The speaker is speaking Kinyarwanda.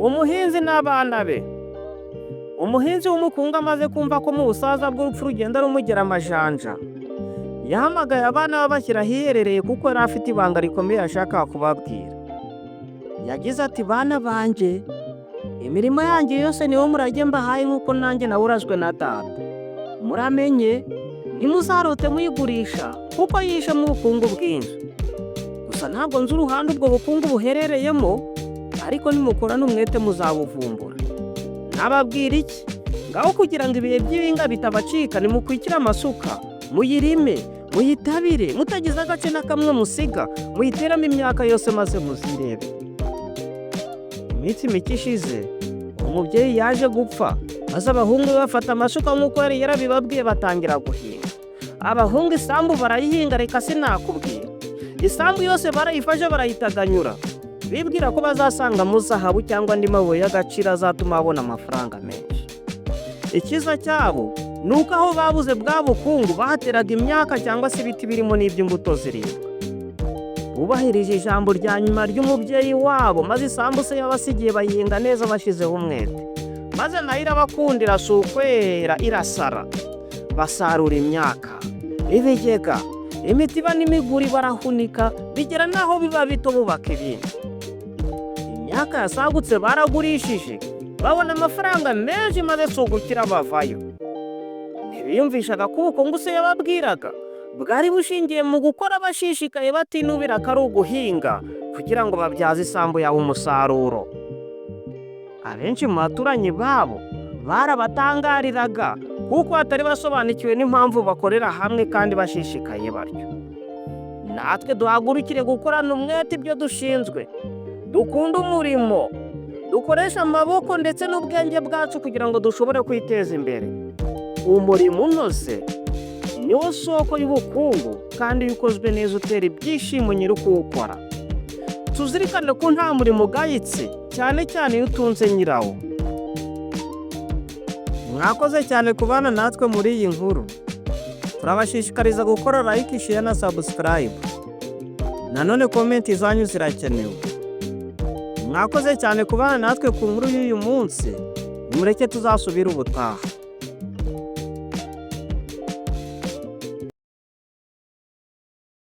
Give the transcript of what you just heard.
Umuhinzi n'abana be. Umuhinzi w'umukungu amaze kumva ko mu busaza bw'urupfu rugenda rumugera amajanja, yahamagaye abana babashyira ahiherereye kuko yari afite ibanga rikomeye yashakaga kubabwira. Yagize ati, bana banjye, imirimo yanjye yose niwo murage mbahaye nk'uko nanjye nawurazwe na data. Muramenye ntimuzarote muyigurisha kuko yihishemo ubukungu bwinshi. Gusa ntabwo nzi uruhande ubwo bukungu buherereyemo, ariko nimukorana umwete muzabuvumbura. Nababwira iki? Ngaho kugira ngo ibihe by'ibinga bitabacika nimukwikire amasuka, muyirime, muyitabire, mutagize agace na kamwe musiga, muyiteramo imyaka yose maze muzirebe. Iminsi mike ishize, umubyeyi yaje gupfa, maze abahungu be bafata amasuka nk'uko yari yarabibabwiye batangira guhinga. Abahungu isambu barayihinga, reka sinakubwira. Isambu yose barayifashe barayitaganyura, bibwira ko bazasangamo zahabu cyangwa andi mabuye y'agaciro azatuma babona amafaranga menshi. Ikiza cyabo ni uko aho babuze bwa bukungu bahateraga imyaka cyangwa se ibiti birimo n'iby'imbuto ziribwa. Bubahirije ijambo rya nyuma ry'umubyeyi wabo, maze isambu se yabasigiye bayihinga neza bashyizeho umwete. Maze nayo irabakundira si ukwera irasara. Basarura imyaka, ibigega, imitiba n'imiguri barahunika, bigera n'aho biba bito bubaka ibindi. Imyaka yasagutse baragurishije, babona amafaranga menshi maze si ugukira bavayo. Ntibiyumvishaga ko ubukungu se yababwiraga bwari bushingiye mu gukora bashishikaye batinubira ko ari uguhinga kugira ngo babyaze isambu yawe umusaruro. Abenshi mu baturanyi babo barabatangariraga kuko batari basobanukiwe n'impamvu bakorera hamwe kandi bashishikaye batyo. Natwe duhagurukire gukorana umwete ibyo dushinzwe, dukunda umurimo, dukoresha amaboko ndetse n'ubwenge bwacu kugira ngo dushobore kwiteza imbere. Umurimo unoze niwo soko y'ubukungu, kandi iyo ukozwe neza utera ibyishimo nyiri kuwukora. Tuzirikane ko nta murimo ugayitse, cyane cyane iyo utunze nyirawo. Mwakoze cyane kubana natwe muri iyi nkuru. Turabashishikariza gukora like, share na subscribe. Nanone komenti zanyu zirakenewe. Mwakoze cyane kubana natwe ku nkuru y'uyu munsi. Nimureke tuzasubira ubutaha.